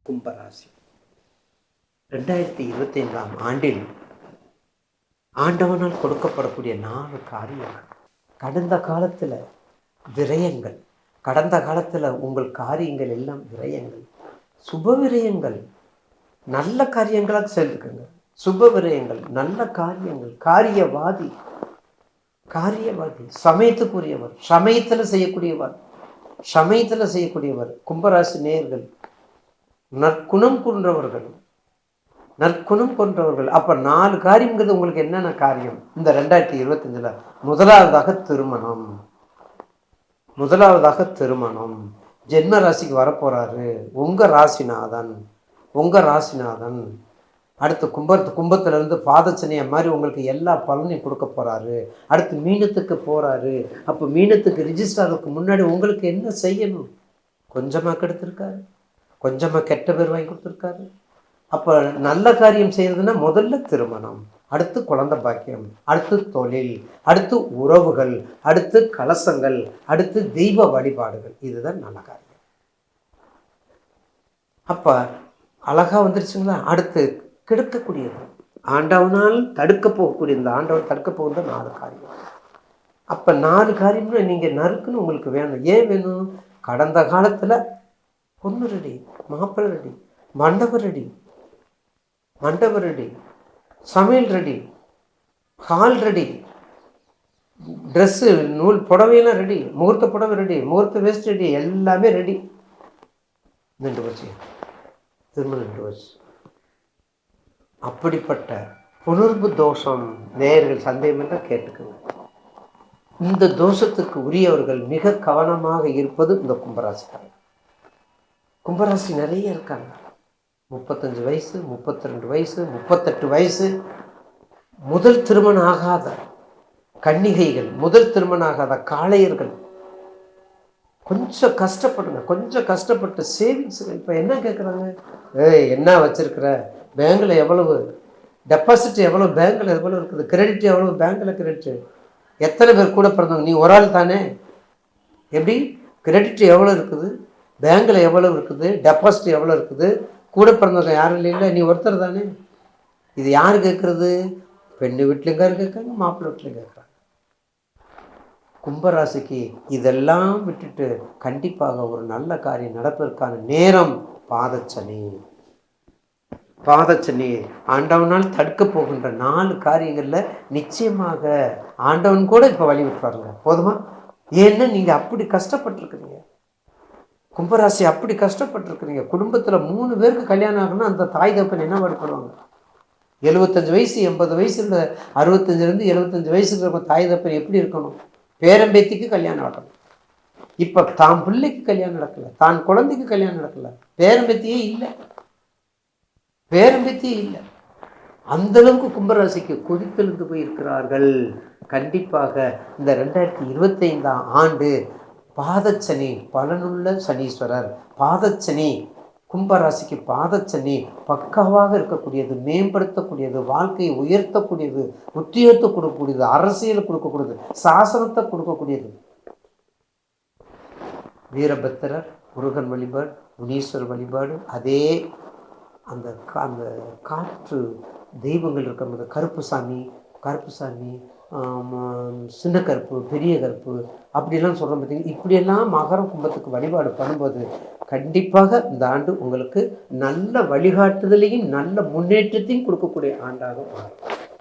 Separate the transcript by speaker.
Speaker 1: கும்பராசி 2025ஆம் ஆண்டில் ஆண்டவனால் கொடுக்கப்படக்கூடிய 4 காரியங்கள். கடந்த காலத்தில் விரயங்கள், கடந்த காலத்தில் உங்கள் காரியங்கள் எல்லாம் விரயங்கள், சுப விரயங்கள். நல்ல காரியங்களாக சேர்த்துக்கங்க. சுப விரயங்கள், நல்ல காரியங்கள். காரியவாதி, சமயத்துக்குரியவர், சமயத்தில் செய்யக்கூடியவர் கும்பராசி நேயர்கள். நற்குணம் கொன்றவர்கள். அப்ப 4 காரியங்கிறது உங்களுக்கு என்னென்ன காரியம்? இந்த 2025 முதலாவதாக திருமணம். ஜென்ம ராசிக்கு வரப்போறாரு உங்க ராசிநாதன். அடுத்து கும்பத்திலிருந்து பாதச்சனைய மாதிரி உங்களுக்கு எல்லா பலனையும் கொடுக்க போறாரு. அடுத்து மீனத்துக்கு போறாரு. அப்ப மீனத்துக்கு ரிஜிஸ்டர் ஆகிறதுக்கு முன்னாடி உங்களுக்கு என்ன செய்யணும்? கொஞ்சமா கெடுத்திருக்காரு, கொஞ்சமா கெட்ட பேர் வாங்கி கொடுத்துருக்காரு. அப்ப நல்ல காரியம் செய்யறதுன்னா முதல்ல திருமணம், அடுத்து குழந்தை பாக்கியம், அடுத்து தொழில், அடுத்து உறவுகள், அடுத்து கலசங்கள், அடுத்து தெய்வ வழிபாடுகள். இதுதான் நல்ல காரியம். அப்ப அழகா வந்துருச்சுங்களா? அடுத்து கெடுக்கக்கூடியது, ஆண்டவனால் தடுக்க போகக்கூடிய, இந்த ஆண்டவன் தடுக்க போகிற 4 காரியம். அப்ப 4 காரியம்னா நீங்க நறுக்குன்னு உங்களுக்கு வேணும். ஏன் வேணும்? கடந்த காலத்துல பொண்ணு ரெடி, மாப்பிள்ளை ரெடி, மண்டபம் ரெடி, சமையல் ரெடி, ஹால் ரெடி, ட்ரெஸ்ஸு, நூல், புடவையெல்லாம் ரெடி, முகூர்த்த புடவை ரெடி, முகூர்த்த வேஸ்ட் ரெடி, எல்லாமே ரெடி. 2 வருஷம் திரும்ப 2 வருஷம். அப்படிப்பட்ட புணர்வு தோஷம் நேயர்கள் சந்தேகம் என்றால் கேட்டுக்குங்க. இந்த தோஷத்துக்கு உரியவர்கள் மிக கவனமாக இருப்பது இந்த கும்பராசிக்காரர். கும்பராசி நிறைய இருக்காங்க. 35 வயசு, 32 வயசு, 38 வயசு, முதல் திருமணம் ஆகாத கன்னிகைகள், முதல் திருமணம் ஆகாத காளையர்கள். கொஞ்சம் கஷ்டப்பட்டு சேவிங்ஸ். இப்போ என்ன கேட்குறாங்க? என்ன வச்சிருக்கிற, பேங்க்ல எவ்வளவு டெபாசிட், எவ்வளவு பேங்க்ல எவ்வளவு இருக்குது, கிரெடிட் எவ்வளவு பேங்க்ல கிரெடிட், எத்தனை பேர் கூட பிறந்தவங்க, நீ ஒரு ஆள் தானே, எப்படி கிரெடிட் எவ்வளோ இருக்குது, பேங்க்ல எவ்வளவு இருக்குது, டெபாசிட் எவ்வளோ இருக்குது, கூட பிறந்தவங்க யாரும் இல்லைல்ல, நீ ஒருத்தர் தானே. இது யாரு கேட்கறது? பெண்ணு வீட்டிலையும் கேட்குறாங்க, மாப்பிள்ளை வீட்டிலையும் கேட்குறாங்க. கும்பராசிக்கு இதெல்லாம் விட்டுட்டு கண்டிப்பாக ஒரு நல்ல காரியம் நடப்பதற்கான நேரம் பாதச்சனி. ஆண்டவனால் தடுக்க போகின்ற 4 காரியங்கள்ல நிச்சயமாக ஆண்டவன் கூட இப்ப வழி விட்டுறாருங்க. போதுமா? ஏன்னா நீங்க அப்படி கஷ்டப்பட்டிருக்கிறீங்க. கும்பராசி அப்படி கஷ்டப்பட்டிருக்கிறீங்க. குடும்பத்துல 3 பேருக்கு கல்யாணம் ஆகணும்னா அந்த தாய் தப்பன் என்ன பண்ணுவாங்க? 75 வயசு, 80 வயசு, இல்லை 65 75 வயசுக்கு இருக்க தாய் தப்பன் எப்படி இருக்கணும்? பேரம்பேத்திக்கு கல்யாணம் நடக்கணும். இப்ப தான் பிள்ளைக்கு கல்யாணம் நடக்கல, தான் குழந்தைக்கு கல்யாணம் நடக்கல, பேரம்பேத்தியே இல்லை. அந்த அளவுக்கு கும்பராசிக்கு கொதித்தெழுந்து போயிருக்கிறார்கள். கண்டிப்பாக இந்த 2025ஆம் ஆண்டு பாதச்சனி, பலனுள்ள சனீஸ்வரர் பாதச்சனி, கும்பராசிக்கு பாதச்சனி பக்காவாக இருக்கக்கூடியது, மேம்படுத்தக்கூடியது, வாழ்க்கையை உயர்த்தக்கூடியது, உத்தியோகத்தை கொடுக்கக்கூடியது, அரசியல் கொடுக்கக்கூடியது, சாசனத்தை கொடுக்கக்கூடியது. வீரபத்திரர், முருகன் வழிபாடு, முனீஸ்வரர் வழிபாடு, அதே அந்த காற்று தெய்வங்கள் இருக்கிற கருப்பு சாமி, சின்ன கருப்பு, பெரிய கருப்பு, அப்படிலாம் சொல்கிறோம் பார்த்தீங்கன்னா, இப்படியெல்லாம் மகரம் கும்பத்துக்கு வழிபாடு பண்ணும்போது கண்டிப்பாக இந்த ஆண்டு உங்களுக்கு நல்ல வழிகாட்டுதலையும் நல்ல முன்னேற்றத்தையும் கொடுக்கக்கூடிய ஆண்டாக மாறும்.